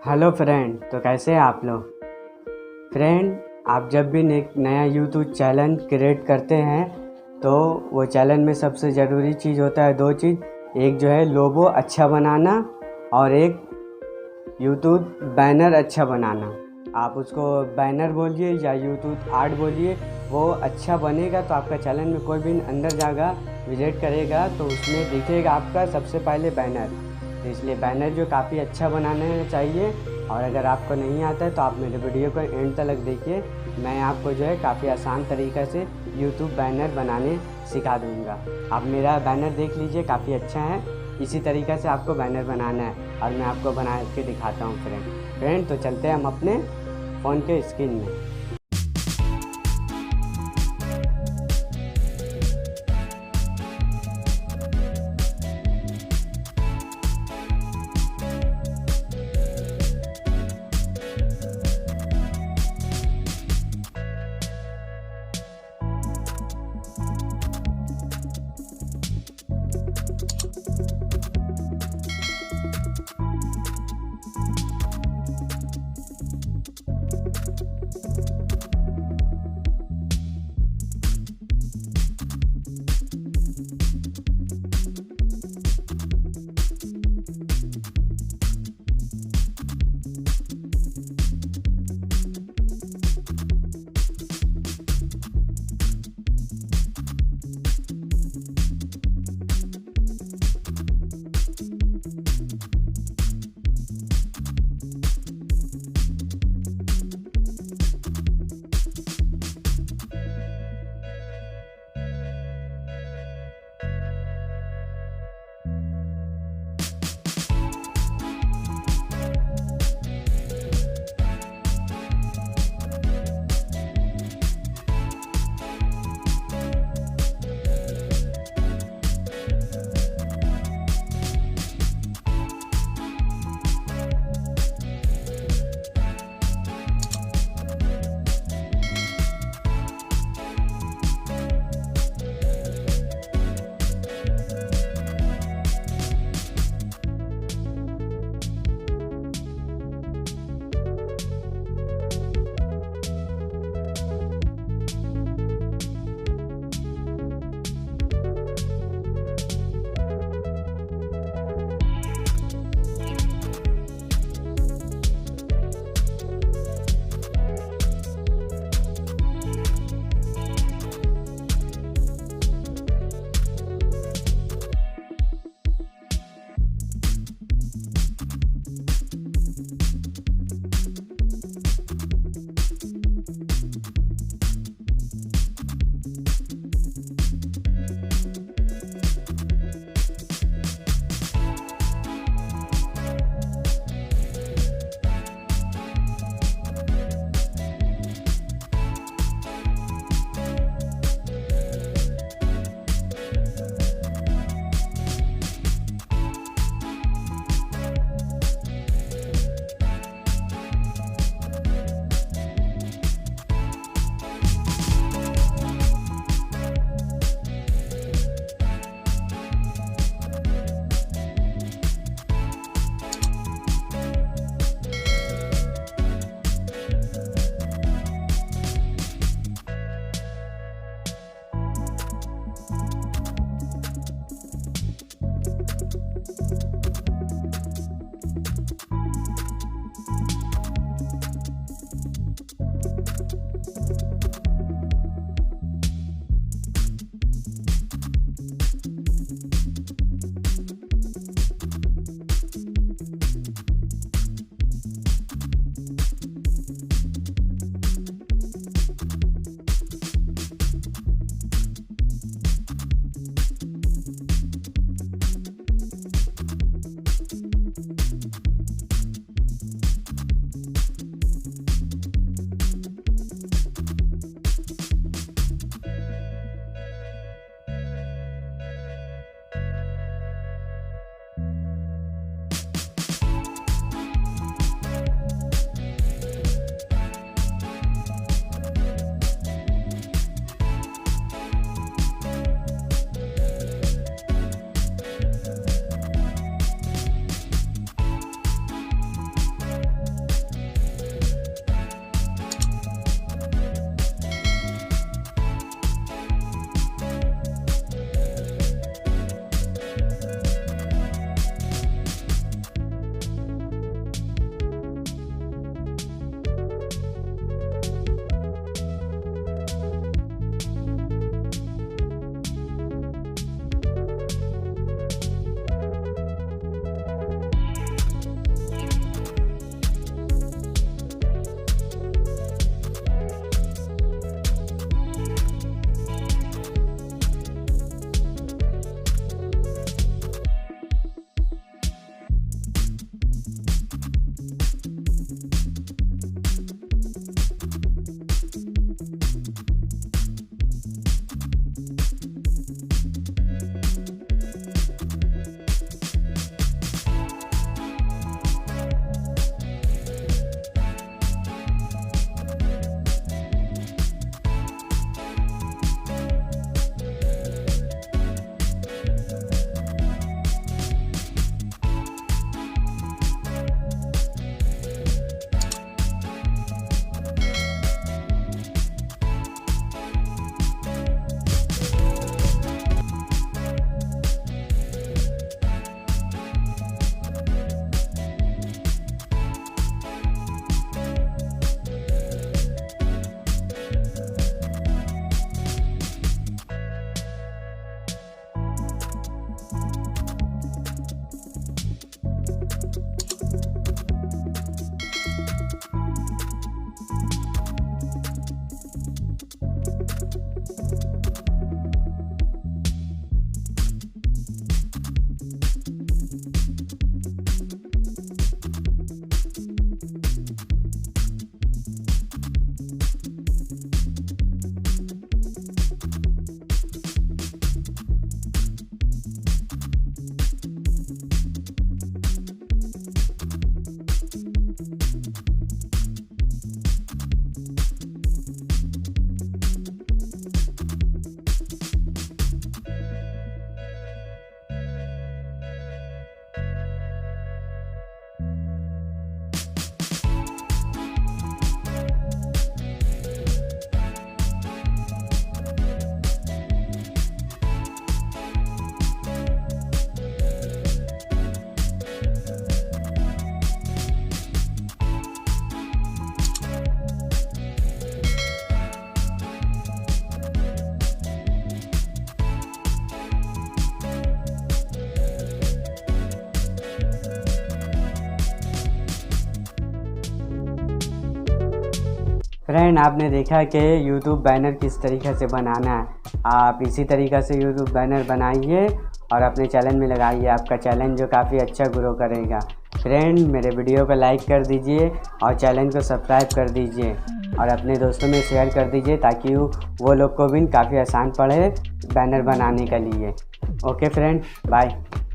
Hello friend, तो कैसे हैं आप लोग। फ्रेंड, आप जब भी एक नया यूट्यूब चैनल क्रिएट करते हैं तो वो चैनल में सबसे ज़रूरी चीज़ होता है दो चीज़। एक जो है लोगो अच्छा बनाना और एक यूट्यूब बैनर अच्छा बनाना। आप उसको बैनर बोलिए या यूट्यूब आर्ट बोलिए, वो अच्छा बनेगा तो आपका चैनल में कोई भी अंदर जाएगा विजिट करेगा तो उसमें दिखेगा आपका सबसे पहले बैनर। तो इसलिए बैनर जो काफ़ी अच्छा बनाना चाहिए। और अगर आपको नहीं आता है तो आप मेरे वीडियो को एंड तक देखिए, मैं आपको जो है काफ़ी आसान तरीक़े से यूट्यूब बैनर बनाने सिखा दूँगा। आप मेरा बैनर देख लीजिए, काफ़ी अच्छा है। इसी तरीक़े से आपको बैनर बनाना है और मैं आपको बना के दिखाता हूँ फ्रेंड। तो चलते हैं हम अपने फ़ोन के स्क्रीन में। फ्रेंड, आपने देखा कि यूट्यूब बैनर किस तरीके से बनाना है। आप इसी तरीक़े से यूट्यूब बैनर बनाइए और अपने चैनल में लगाइए। आपका चैनल जो काफ़ी अच्छा ग्रो करेगा। फ्रेंड, मेरे वीडियो को लाइक कर दीजिए और चैनल को सब्सक्राइब कर दीजिए और अपने दोस्तों में शेयर कर दीजिए ताकि वो लोग को भी काफ़ी आसान पड़े बैनर बनाने के लिए। Okay friend, bye.